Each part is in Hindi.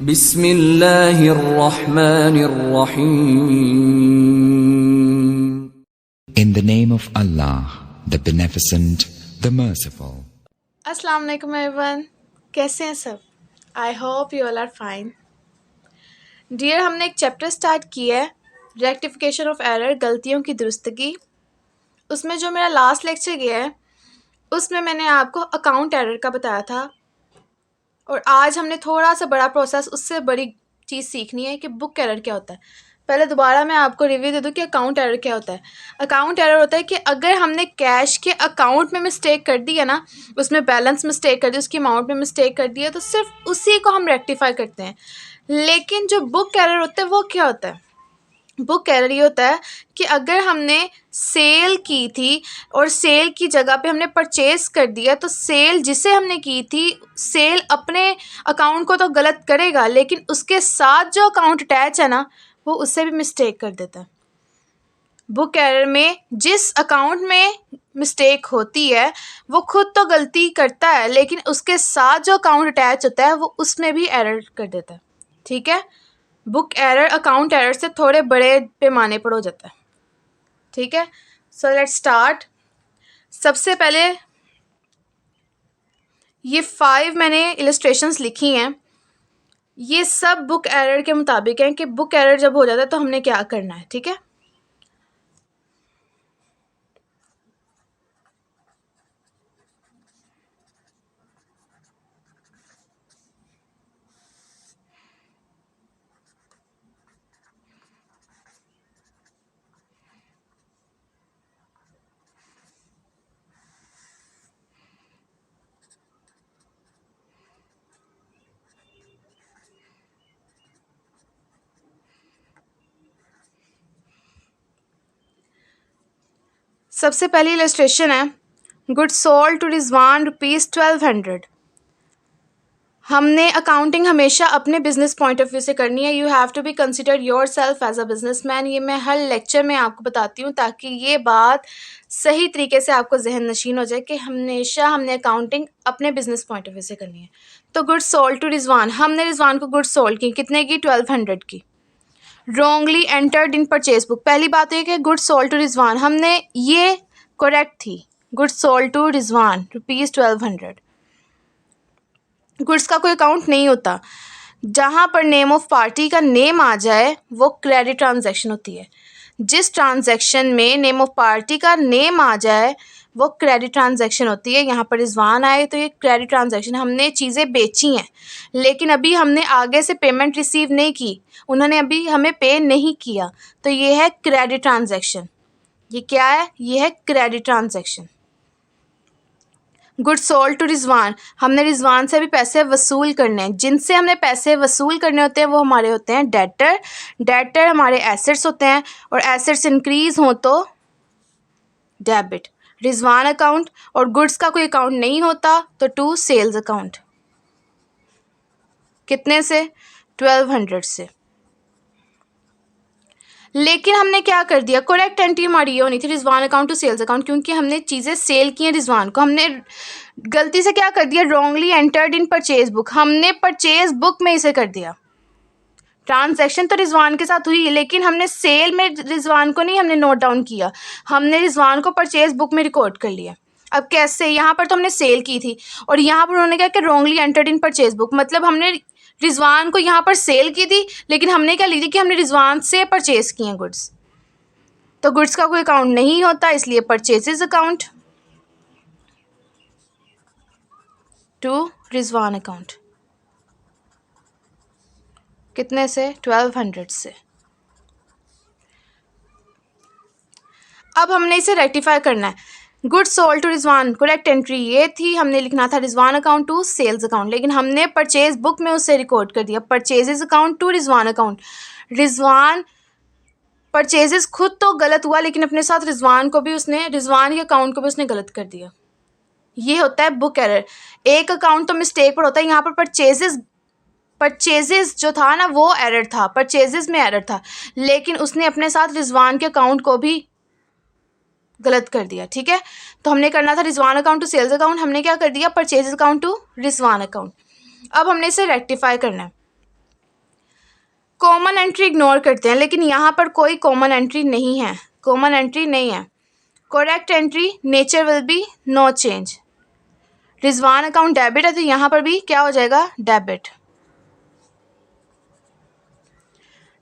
बिस्मिल्लाहिर्रहमानिर्रहीम। In the name of Allah, the Beneficent, the Merciful. अस्सलाम वालेकुम एवरीवन, कैसे हैं सब? I hope you all are fine. Dear, हमने एक चैप्टर स्टार्ट किया है, रेक्टिफिकेशन ऑफ एरर, गलतियों की दुरुस्तगी। उसमें जो मेरा लास्ट लेक्चर गया है उसमें मैंने आपको अकाउंट एरर का बताया था, और आज हमने थोड़ा सा बड़ा प्रोसेस, उससे बड़ी चीज़ सीखनी है कि बुक एरर क्या होता है। पहले दोबारा मैं आपको रिव्यू दे दूं कि अकाउंट एरर क्या होता है। अकाउंट एरर होता है कि अगर हमने कैश के अकाउंट में मिस्टेक कर दी है ना, उसमें बैलेंस मिस्टेक कर दी, उसकी अमाउंट में मिस्टेक कर दी है, तो सिर्फ उसी को हम रेक्टिफाई करते हैं। लेकिन जो बुक एरर होता है वो क्या होता है? बुक एरर ये होता है कि अगर हमने सेल की थी और सेल की जगह पे हमने परचेज़ कर दिया, तो सेल जिसे हमने की थी, सेल अपने अकाउंट को तो गलत करेगा, लेकिन उसके साथ जो अकाउंट अटैच है ना, वो उससे भी मिस्टेक कर देता है। बुक एरर में जिस अकाउंट में मिस्टेक होती है वो खुद तो गलती करता है, लेकिन उसके साथ जो अकाउंट अटैच होता है वो उसमें भी एरर कर देता है। ठीक है, बुक एरर अकाउंट एरर से थोड़े बड़े पैमाने पर हो जाता है। ठीक है, सो लेट्स स्टार्ट। सबसे पहले ये 5 मैंने इलस्ट्रेशंस लिखी हैं, ये सब बुक एरर के मुताबिक हैं कि बुक एरर जब हो जाता है तो हमने क्या करना है। ठीक है, सबसे पहली इलस्ट्रेशन है, गुड्स सोल्ड टू रिजवान ₹1200। हमने अकाउंटिंग हमेशा अपने बिजनेस पॉइंट ऑफ व्यू से करनी है। You have to be consider yourself as a businessman. ये मैं हर लेक्चर में आपको बताती हूँ ताकि ये बात सही तरीके से आपको जहन नशीन हो जाए कि हमेशा हमने अकाउंटिंग अपने बिजनेस पॉइंट ऑफ व्यू से करनी है। तो गुड्स सोल्ड टू रिजवान, हमने रिजवान को गुड्स सोल्ड की, कितने की? 1200 की। Wrongly entered in purchase book, पहली बात है कि गुड्स सोल्ड टू रिजवान, हमने ये करेक्ट थी, goods sold to Rizwan ₹1200। Goods का कोई अकाउंट नहीं होता, जहाँ पर नेम ऑफ पार्टी का नेम आ जाए वो क्रेडिट ट्रांजैक्शन होती है। जिस ट्रांजैक्शन में नेम ऑफ पार्टी का नेम आ जाए वो क्रेडिट ट्रांजैक्शन होती है। यहाँ पर रिजवान आए तो ये क्रेडिट ट्रांजैक्शन, हमने चीज़ें बेची हैं लेकिन अभी हमने आगे से पेमेंट रिसीव नहीं की, उन्होंने अभी हमें पे नहीं किया, तो ये है क्रेडिट ट्रांजैक्शन। ये क्या है? ये है credit transaction. Goods sold to Rizwan, हमने रिजवान से भी पैसे वसूल करने हैं। जिनसे हमने पैसे वसूल करने होते हैं वो हमारे होते हैं डेटर। डेटर हमारे एसेट्स होते हैं, और एसेट्स इंक्रीज हो तो डेबिट। रिजवान अकाउंट, और गुड्स का कोई अकाउंट नहीं होता तो टू सेल्स अकाउंट। कितने से? 1200 से। लेकिन हमने क्या कर दिया, करेक्ट एंट्री हमारी ये होनी थी Rizwan account to sales account, क्योंकि हमने चीज़ें सेल की हैं रिजवान को। हमने गलती से क्या कर दिया, wrongly entered in purchase book, हमने परचेज बुक में इसे कर दिया। ट्रांजैक्शन तो रिजवान के साथ हुई लेकिन हमने सेल में रिजवान को नहीं हमने नोट डाउन किया, हमने रिजवान को परचेज बुक में रिकॉर्ड कर लिया। अब कैसे? यहाँ पर तो हमने सेल की थी और यहाँ पर उन्होंने क्या कि wrongly entered in purchase book, मतलब हमने रिजवान को यहाँ पर सेल की थी लेकिन हमने क्या ली थी कि हमने रिजवान से परचेज किए गुड्स। तो गुड्स का कोई अकाउंट नहीं होता, इसलिए purchases account to Rizwan account. कितने से? 1200 से। अब हमने इसे रेक्टिफाई करना है। Goods sold to Rizwan, correct entry ये थी, हमने लिखना था Rizwan account to sales account, लेकिन हमने परचेज बुक में उसे रिकॉर्ड कर दिया purchases account to Rizwan account. Rizwan purchases खुद तो गलत हुआ लेकिन अपने साथ रिजवान को भी उसने, रिजवान के अकाउंट को भी उसने गलत कर दिया। ये होता है बुक एरर। एक अकाउंट तो मिस्टेक पर होता है, यहाँ पर परचेजेस जो था ना वो एरर था, परचेजेस में एरर था, लेकिन उसने अपने साथ रिजवान के अकाउंट को भी गलत कर दिया। ठीक है, तो हमने करना था Rizwan account to sales account, हमने क्या कर दिया purchase account to Rizwan account. अब हमने इसे रेक्टिफाई करना है। कॉमन एंट्री इग्नोर करते हैं, लेकिन यहाँ पर कोई कॉमन एंट्री नहीं है, कॉमन एंट्री नहीं है। Correct entry nature will be no change. Rizwan account debit है तो यहाँ पर भी क्या हो जाएगा, डेबिट।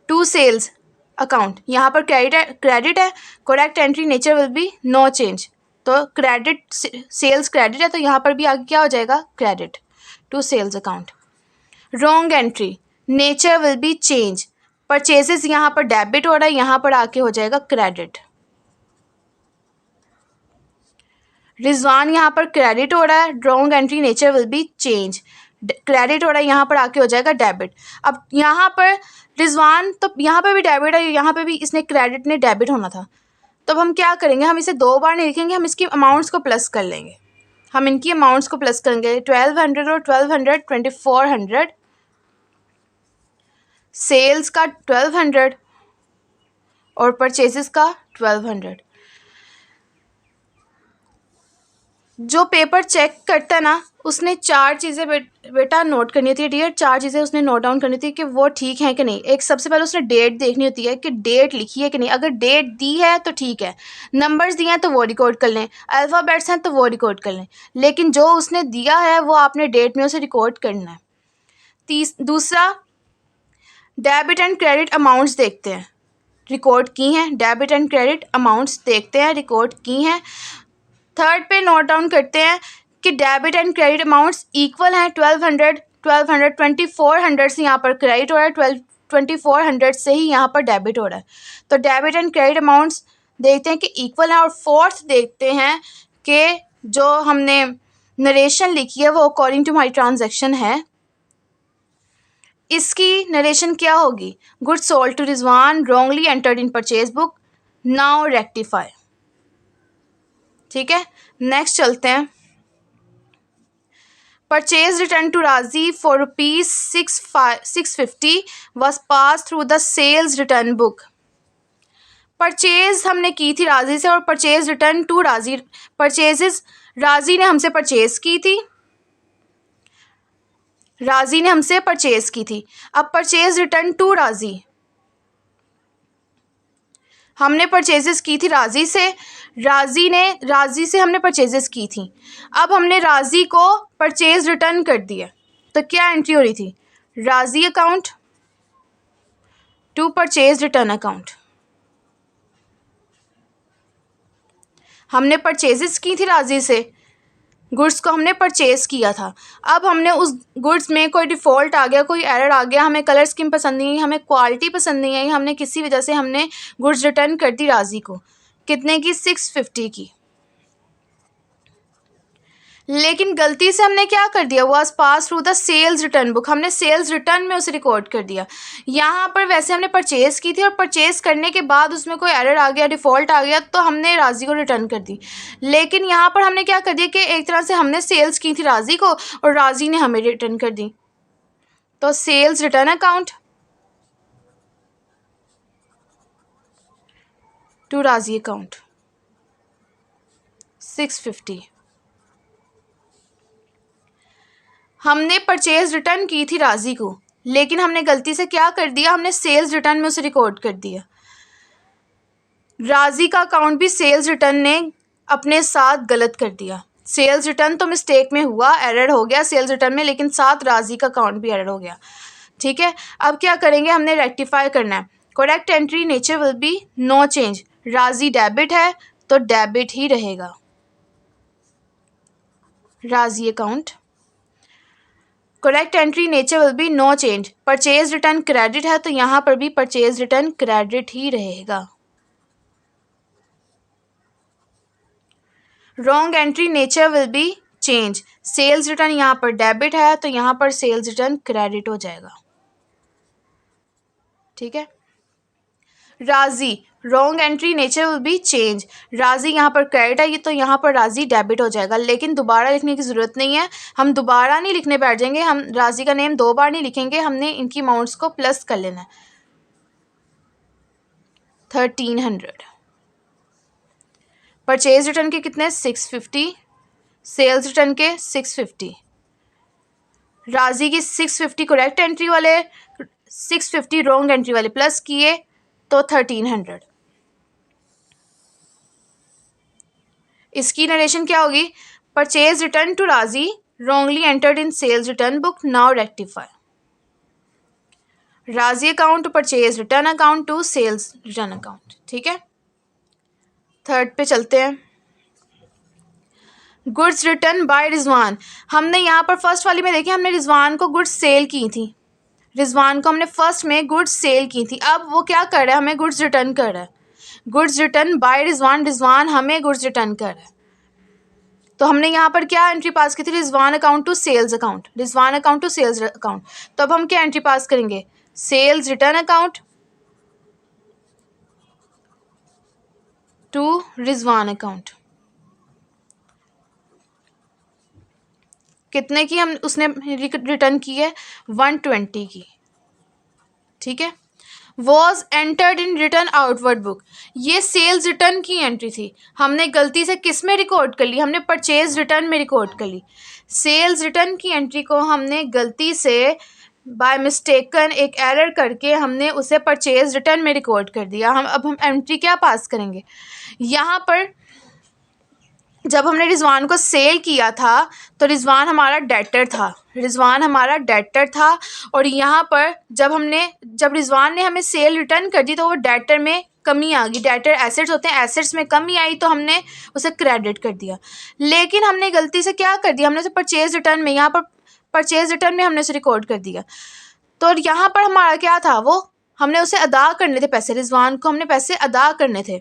टू सेल्स अकाउंट, यहाँ पर क्रेडिट है, correct entry nature will be no change. तो क्रेडिट, सेल्स क्रेडिट है तो यहाँ पर भी आगे क्या हो जाएगा, credit to sales account. Wrong entry nature will be change. Purchases यहाँ पर डेबिट हो रहा है, यहाँ पर आके हो जाएगा क्रेडिट। रिजवान यहाँ पर क्रेडिट हो रहा है, wrong entry nature will be change. Credit हो रहा है, यहाँ पर आके हो जाएगा डेबिट। अब यहाँ पर रिजवान, तो यहाँ पर भी डेबिट है, यहाँ पर भी इसने क्रेडिट ने डेबिट होना था। तो अब हम क्या करेंगे, हम इसे दो बार नहीं लिखेंगे, हम इसकी अमाउंट्स को प्लस कर लेंगे। हम इनकी अमाउंट्स को प्लस करेंगे, 1200 और 1200 2400। सेल्स का 1200 और परचेजेस का 1200। जो पेपर चेक करता है ना, उसने चार चीज़ें बेटा नोट करनी होती है डियर, चार चीज़ें उसने नोट डाउन करनी होती है कि वो ठीक है कि नहीं। एक सबसे पहले उसने डेट देखनी होती है कि डेट लिखी है कि नहीं। अगर डेट दी है तो ठीक है, नंबर्स दिए हैं तो वो रिकॉर्ड कर लें, अल्फ़ाबेट्स हैं तो वो रिकॉर्ड कर लें, लेकिन जो उसने दिया है वो आपने डेट में उसे रिकॉर्ड करना है। दूसरा, डेबिट एंड क्रेडिट अमाउंट्स देखते हैं, रिकॉर्ड की हैं। डेबिट एंड क्रेडिट अमाउंट्स देखते हैं, रिकॉर्ड की हैं। थर्ड पे नोट डाउन करते हैं कि debit and credit amounts equal हैं। 1200 2400 से यहाँ पर क्रेडिट हो रहा है, 2400 से ही यहाँ पर डेबिट हो रहा है। तो डेबिट एंड क्रेडिट अमाउंट्स देखते हैं कि इक्वल हैं। और फोर्थ देखते हैं कि जो हमने नरेशन लिखी है वो अकॉर्डिंग टू माई ट्रांजेक्शन है। इसकी नरेशन क्या होगी, goods sold to Rizwan wrongly entered in purchase book, now rectify. ठीक है, नेक्स्ट चलते हैं। Purchase return to Raji for ₹650 was pass through the sales return book. Purchase हमने की थी राजी से और purchase return to Raji, purchases Raji ने हमसे परचेज की थी, राजी ने हमसे परचेज की थी। अब परचेज रिटर्न टू राजी, हमने परचेजेस की थी राजी से, राजी से हमने परचेजेस की थी। अब हमने राजी को परचेज रिटर्न कर दिया, तो क्या एंट्री हो रही थी, Raji account to purchase return account. हमने परचेजेस की थी राजी से, गुड्स को हमने परचेज़ किया था। अब हमने उस गुड्स में कोई डिफ़ॉल्ट आ गया, कोई एरर आ गया, हमें कलर स्कीम पसंद नहीं आई, हमें क्वालिटी पसंद नहीं आई, हमने किसी वजह से हमने गुड्स रिटर्न कर दी राजी को, कितने की, 650 की। लेकिन गलती से हमने क्या कर दिया, was pass through the sales return book, हमने सेल्स रिटर्न में उसे रिकॉर्ड कर दिया। यहाँ पर वैसे हमने परचेज़ की थी और परचेज़ करने के बाद उसमें कोई एरर आ गया, डिफ़ॉल्ट आ गया, तो हमने राजी को रिटर्न कर दी। लेकिन यहाँ पर हमने क्या कर दिया कि एक तरह से हमने सेल्स की थी राजी को और राजी ने हमें रिटर्न कर दी। तो सेल्स रिटर्न अकाउंट टू राजी अकाउंट 650। हमने परचेज रिटर्न की थी राजी को, लेकिन हमने गलती से क्या कर दिया, हमने सेल्स रिटर्न में उसे रिकॉर्ड कर दिया। राजी का अकाउंट भी सेल्स रिटर्न ने अपने साथ गलत कर दिया। सेल्स रिटर्न तो मिस्टेक में हुआ, एरर हो गया सेल्स रिटर्न में, लेकिन साथ राजी का अकाउंट भी एरर हो गया। ठीक है, अब क्या करेंगे, हमने रेक्टिफाई करना है। Correct entry nature will be no change. Raji debit है तो डेबिट ही रहेगा, Raji account. Correct entry nature will be no change. Purchase return credit है तो यहाँ पर भी परचेज रिटर्न क्रेडिट ही रहेगा। Wrong entry nature will be change. Sales return यहाँ पर डेबिट है तो यहाँ पर सेल्स रिटर्न क्रेडिट हो जाएगा। ठीक है, राजी wrong entry nature will be change. राजी यहाँ पर क्रेडिट है तो यहाँ पर राजी डेबिट हो जाएगा, लेकिन दोबारा लिखने की ज़रूरत नहीं है। हम दोबारा नहीं लिखने बैठ जाएंगे, हम राजी का नेम दो बार नहीं लिखेंगे, हमने इनकी अमाउंट्स को प्लस कर लेना है। 1300 परचेज रिटर्न के कितने, 650, सेल्स रिटर्न के 650। राजी की 650 करेक्ट एंट्री वाले, 650 रॉन्ग एंट्री वाले प्लस किए तो 1300। इसकी नरेशन क्या होगी? Purchase return to Raji wrongly entered in sales return book, now rectify. Raji account to purchase return account to sales return account. ठीक है, थर्ड पे चलते हैं। Goods return by Rizwan. हमने यहाँ पर फर्स्ट वाली में देखिए, हमने रिजवान को गुड्स सेल की थी। रिजवान को हमने फर्स्ट में गुड्स सेल की थी। अब वो क्या कर रहा है? हमें गुड्स रिटर्न कर रहा है। Goods return by Rizwan, Rizwan हमें गुड्स रिटर्न कर रहा है। तो हमने यहाँ पर क्या एंट्री पास की थी? Rizwan account to sales account, Rizwan account to sales account. तो अब हम क्या एंट्री पास करेंगे? Sales return account to Rizwan account. कितने की हम उसने रिटर्न की है? 120 की। ठीक है, was entered in return outward book. ये सेल्स रिटर्न की एंट्री थी। हमने गलती से किस में रिकॉर्ड कर ली? हमने परचेज रिटर्न में रिकॉर्ड कर ली। सेल्स रिटर्न की एंट्री को हमने गलती से बाय मिस्टेकन एक एरर करके हमने उसे परचेज रिटर्न में रिकॉर्ड कर दिया। अब हम एंट्री क्या पास करेंगे? यहाँ पर जब हमने रिजवान को सेल किया था तो रिजवान हमारा डेटर था, रिजवान हमारा डेटर था। और यहाँ पर जब रिजवान ने हमें सेल रिटर्न कर दी तो वो डेटर में कमी आ गई। डेटर एसेट्स होते हैं, एसेट्स में कमी आई तो हमने उसे क्रेडिट कर दिया। लेकिन हमने गलती से क्या कर दिया? हमने उसे परचेज रिटर्न में, यहाँ पर परचेज रिटर्न में हमने उसे रिकॉर्ड कर दिया। तो यहाँ पर हमारा क्या था? वो हमने उसे अदा करने थे पैसे, रिजवान को हमने पैसे अदा करने थे।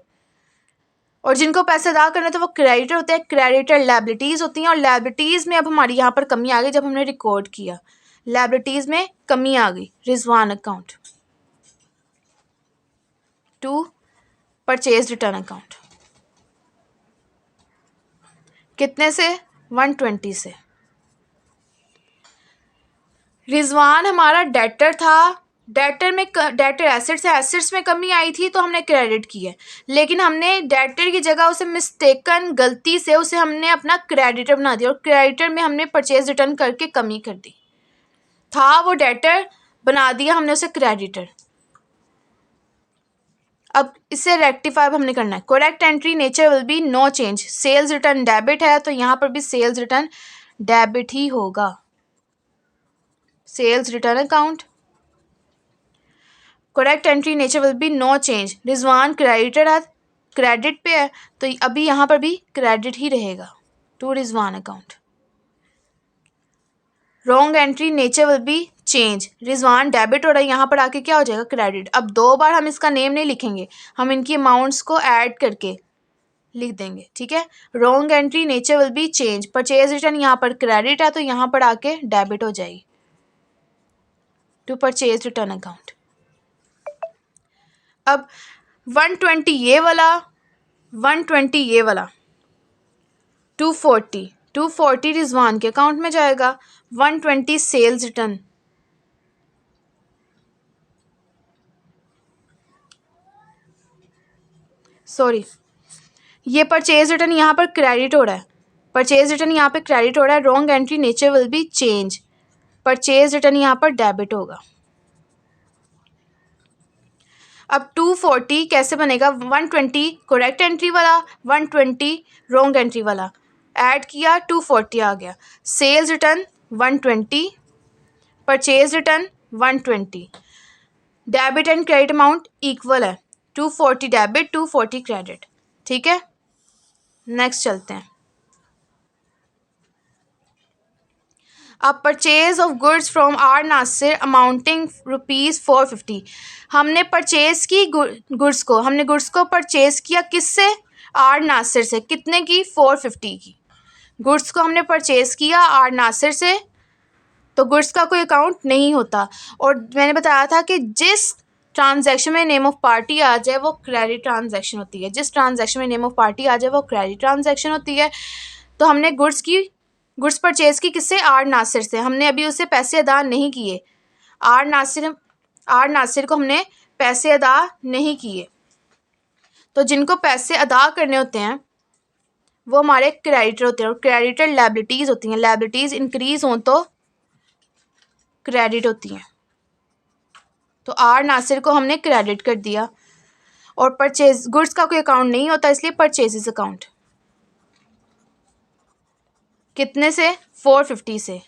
और जिनको पैसे अदा करने थे वो क्रेडिटर होते हैं। क्रेडिटर लायबिलिटीज़ होती हैं और लायबिलिटीज़ में अब हमारी यहाँ पर कमी आ गई। जब हमने रिकॉर्ड किया लायबिलिटीज़ में कमी आ गई। Rizwan account to purchase return account. कितने से? 120 से। रिजवान हमारा डेटर था, डेटर एसेट्स है, एसेट्स में कमी आई थी तो हमने क्रेडिट की है। लेकिन हमने डेटर की जगह उसे मिस्टेकन गलती से उसे हमने अपना क्रेडिटर बना दिया और क्रेडिटर में हमने परचेज रिटर्न करके कमी कर दी। था वो डेटर, बना दिया हमने उसे क्रेडिटर। अब इसे रेक्टिफाई हमने करना है। Correct entry nature will be no change. Sales return debit है तो यहाँ पर भी सेल्स रिटर्न डेबिट ही होगा। Sales return account correct entry nature will be no change. Rizwan creditor है, क्रेडिट पे है तो अभी यहाँ पर भी क्रेडिट ही रहेगा to Rizwan account. Wrong entry nature will be change. Rizwan debit हो रहा है, यहाँ पर आके क्या हो जाएगा? क्रेडिट। अब 2 बार हम इसका नेम नहीं लिखेंगे, हम इनकी अमाउंट्स को ऐड करके लिख देंगे। ठीक है, wrong entry nature will be change. Purchase return यहाँ पर क्रेडिट है तो यहाँ पर आके डेबिट हो जाएगी टू परचेज रिटर्न अकाउंट। अब 120 ये वाला, 120 ये वाला, 240 रिजवान के अकाउंट में जाएगा। 120 सेल्स रिटर्न, सॉरी ये परचेज रिटर्न यहाँ पर क्रेडिट हो रहा है, परचेज रिटर्न यहाँ पे क्रेडिट हो रहा है। Wrong entry nature will be change. Purchase return यहाँ पर डेबिट होगा। अब 240 कैसे बनेगा? 120 करेक्ट एंट्री वाला, 120 रॉन्ग एंट्री वाला, ऐड किया 240 आ गया। Sales return 120, purchase return 120। Debit and credit amount equal है, 240 डेबिट 240 क्रेडिट। ठीक है, नेक्स्ट चलते हैं। अब purchase of goods from R Nasir amounting ₹450। हमने परचेज की गुड्स को, हमने गुड्स को परचेज किया किससे? आर नासिर से। कितने की? 450 की। गुड्स को हमने परचेज किया आर नासिर से तो गुड्स का कोई अकाउंट नहीं होता। और मैंने बताया था कि जिस ट्रांजैक्शन में नेम ऑफ पार्टी आ जाए वो क्रेडिट ट्रांजैक्शन होती है। जिस ट्रांजैक्शन में नेम ऑफ पार्टी आ जाए वो क्रेडिट ट्रांजैक्शन होती है। तो हमने गुड्स परचेज की किससे? आर नासिर से। हमने अभी उसे पैसे अदा नहीं किए। आर नासिर को हमने पैसे अदा नहीं किए। तो जिनको पैसे अदा करने होते हैं वो हमारे क्रेडिटर होते हैं और क्रेडिटर लायबिलिटीज़ होती हैं। लायबिलिटीज़ इंक्रीज हों तो क्रेडिट होती हैं। तो आर नासिर को हमने क्रेडिट कर दिया, और परचेज गुड्स का कोई अकाउंट नहीं होता इसलिए परचेजेस अकाउंट। कितने से? 450 से।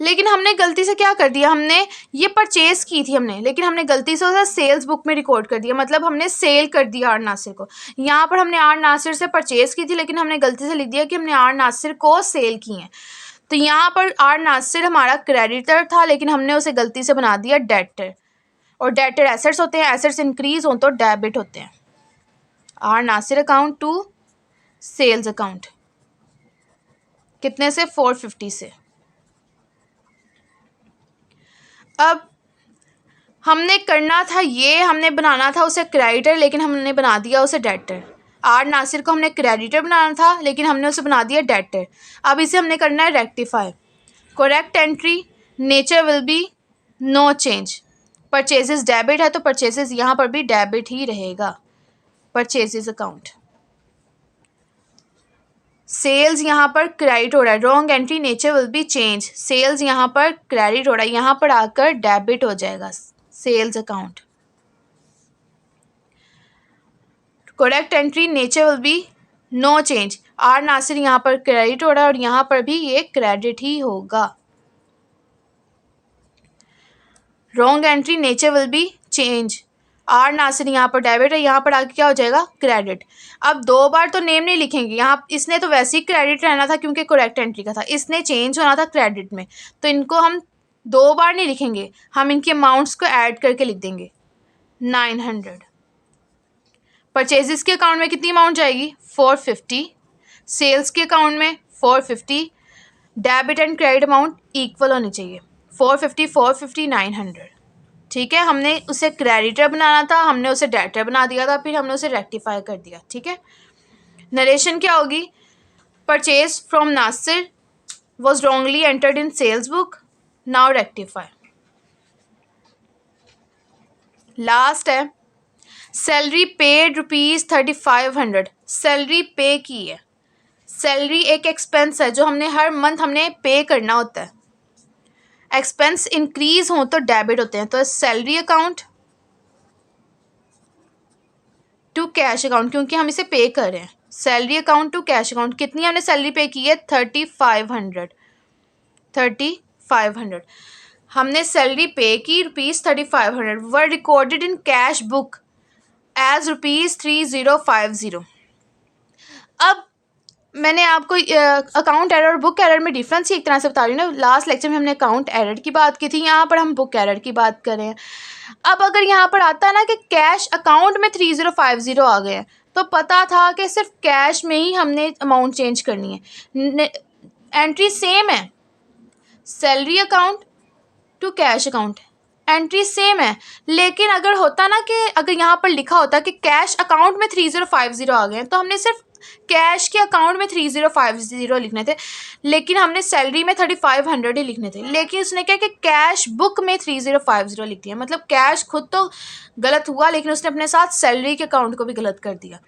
लेकिन हमने गलती से क्या कर दिया, हमने ये परचेज की थी हमने, लेकिन हमने गलती से उसे सेल्स बुक में रिकॉर्ड कर दिया, मतलब हमने सेल कर दिया आर नासिर को। यहाँ पर हमने आर नासिर से परचेज की थी, लेकिन हमने गलती से लिख दिया कि हमने आर नासिर को सेल की है। तो यहाँ पर आर नासिर हमारा क्रेडिटर था, लेकिन हमने उसे गलती से बना दिया डेटर, और डेटर एसेट्स होते हैं, एसेट्स इंक्रीज हो तो डेबिट होते हैं। R Nasir account to sales account. कितने से? 450 से। अब हमने करना था ये, हमने बनाना था उसे क्रेडिटर, लेकिन हमने बना दिया उसे डेटर। आर नासिर को हमने क्रेडिटर बनाना था, लेकिन हमने उसे बना दिया डेटर। अब इसे हमने करना है rectify. Correct entry, nature will be no change. Purchases debit है तो परचेजेस यहाँ पर भी डेबिट ही रहेगा, परचेजेस अकाउंट। सेल्स यहाँ पर क्रेडिट हो रहा है, wrong entry, nature will be change. Sales यहाँ पर क्रेडिट हो रहा है, यहाँ पर आकर डेबिट हो जाएगा, sales account. Correct entry, nature will be no change. R Nasir यहाँ पर क्रेडिट हो रहा है और यहाँ पर भी ये क्रेडिट ही होगा। Wrong entry, nature will be change. R Nasir यहाँ पर डेबिट है, यहाँ पर आगे क्या हो जाएगा? क्रेडिट। अब दो बार तो नेम नहीं लिखेंगे, यहाँ इसने तो वैसे ही क्रेडिट रहना था क्योंकि करेक्ट एंट्री का था, इसने चेंज होना था क्रेडिट में, तो इनको हम दो बार नहीं लिखेंगे, हम इनके अमाउंट्स को ऐड करके लिख देंगे। 900। परचेजेस के अकाउंट में कितनी अमाउंट जाएगी? 450। सेल्स के अकाउंट में 450। Debit and credit amount equal होनी चाहिए, 450 450 900। ठीक है, हमने उसे क्रेडिटर बनाना था, हमने उसे डेटर बना दिया था, फिर हमने उसे रेक्टिफाई कर दिया। ठीक है, नरेशन क्या होगी? Purchase from Nasir was wrongly entered in sales book, now rectify. Last है सैलरी पेड ₹3500। सैलरी पे की है, सैलरी एक एक्सपेंस है जो हमने हर मंथ हमने पे करना होता है। एक्सपेंस इंक्रीज हो तो डेबिट होते हैं, तो salary account to cash account, क्योंकि हम इसे पे कर रहे हैं। Salary account to cash account. कितनी हमने सैलरी पे की है? 3500। 3500 हमने सैलरी पे की, ₹3500 were recorded in cash book as ₹3050। अब मैंने आपको अकाउंट एरर और बुक एरर में डिफरेंस ही एक तरह से बता रही हूँ ना। लास्ट लेक्चर में हमने अकाउंट एरर की बात की थी, यहाँ पर हम बुक एरर की बात कर रहे हैं। अब अगर यहाँ पर आता है ना कि कैश अकाउंट में 3050 आ गए हैं, तो पता था कि सिर्फ कैश में ही हमने अमाउंट चेंज करनी है, एंट्री सेम है, salary account to cash account entry same है। लेकिन अगर होता ना कि अगर यहाँ पर लिखा होता कि कैश अकाउंट में 3050 आ गए हैं, तो हमने सिर्फ कैश के अकाउंट में 3050 लिखने थे, लेकिन हमने सैलरी में 3500 ही लिखने थे। लेकिन उसने क्या कि कैश बुक में 3050 लिख दिया, मतलब कैश खुद तो गलत हुआ, लेकिन उसने अपने साथ सैलरी के अकाउंट को भी गलत कर दिया।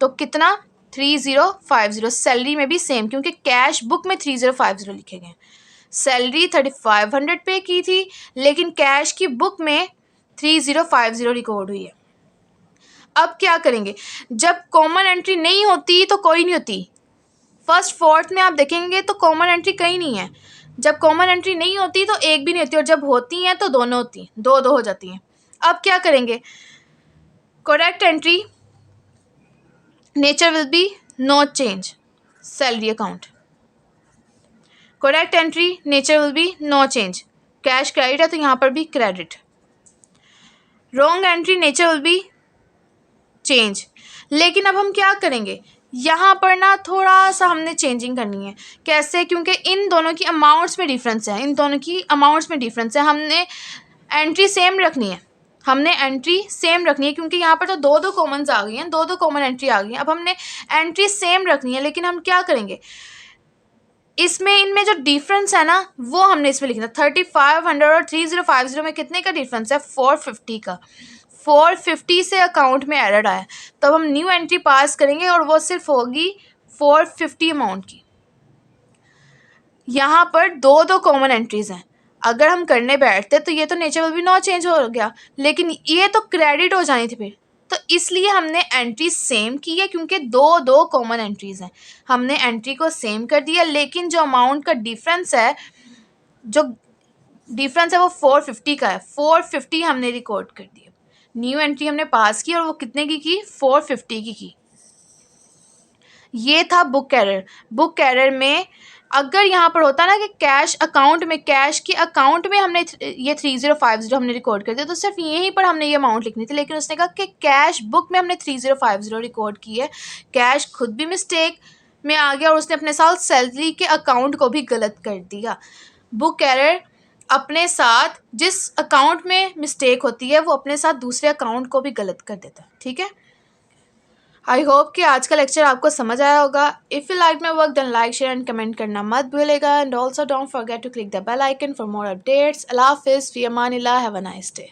तो कितना? 3050। सैलरी में भी सेम, क्योंकि कैश बुक में 3050 लिखे गए। सैलरी 3500 पे की थी, लेकिन कैश की बुक में 3050 रिकॉर्ड हुई है। अब क्या करेंगे? जब कॉमन एंट्री नहीं होती तो कोई नहीं होती, फर्स्ट फोर्थ में आप देखेंगे तो कॉमन एंट्री कहीं नहीं है। जब कॉमन एंट्री नहीं होती तो एक भी नहीं होती, और जब होती हैं तो दोनों होती हैं, दो दो हो जाती हैं। अब क्या करेंगे? Correct entry, nature will be no change, salary account. Correct entry, nature will be no change, cash credit है तो यहाँ पर भी credit. Wrong entry, nature will be change. लेकिन अब हम क्या करेंगे? यहाँ पर ना थोड़ा सा हमने चेंजिंग करनी है। कैसे? क्योंकि इन दोनों की अमाउंट्स में डिफरेंस है, इन दोनों की अमाउंट्स में डिफरेंस है। हमने एंट्री सेम रखनी है, हमने एंट्री सेम रखनी है, क्योंकि यहाँ पर तो दो दो कॉमन्स आ गई हैं, दो दो कॉमन एंट्री आ गई हैं। अब हमने एंट्री सेम रखनी है, लेकिन हम क्या करेंगे? इसमें इनमें जो डिफरेंस है ना वो हमने इसमें लिखना। 3500 और 3050 में कितने का डिफरेंस है? 450 का। 450 से अकाउंट में एरर आया, तब हम न्यू एंट्री पास करेंगे और वो सिर्फ होगी 450 अमाउंट की। यहाँ पर दो दो कॉमन एंट्रीज हैं। अगर हम करने बैठते तो ये तो nature will B not change हो गया, लेकिन ये तो क्रेडिट हो जानी थी फिर। तो इसलिए हमने एंट्री सेम की है, क्योंकि दो दो कॉमन एंट्रीज हैं। हमने एंट्री को सेम कर दिया, लेकिन जो अमाउंट का डिफरेंस है, वो 450 का है। 450 हमने रिकॉर्ड कर दिया। न्यू एंट्री हमने पास की और वो कितने की 450 की। ये था बुक एरर। बुक एरर में अगर यहाँ पर होता ना कि कैश अकाउंट में, कैश के अकाउंट में हमने ये 3050 हमने रिकॉर्ड कर दिया, तो सिर्फ यहीं पर हमने ये अमाउंट लिखनी थी। लेकिन उसने कहा कि कैश बुक में हमने 3050 रिकॉर्ड की है। कैश खुद भी मिस्टेक में आ गया और उसने अपने साथ सैलरी के अकाउंट को भी गलत कर दिया। बुक एरर अपने साथ जिस अकाउंट में मिस्टेक होती है, वो अपने साथ दूसरे अकाउंट को भी गलत कर देता है। ठीक है, आई होप कि आज का लेक्चर आपको समझ आया होगा। If you like my work then like share and comment करना मत भूलेगा। And also don't forget to click the bell icon for more updates. अल्लाह हाफिज़, फ़ी अमानिल्लाह, हैव अ नाइस डे।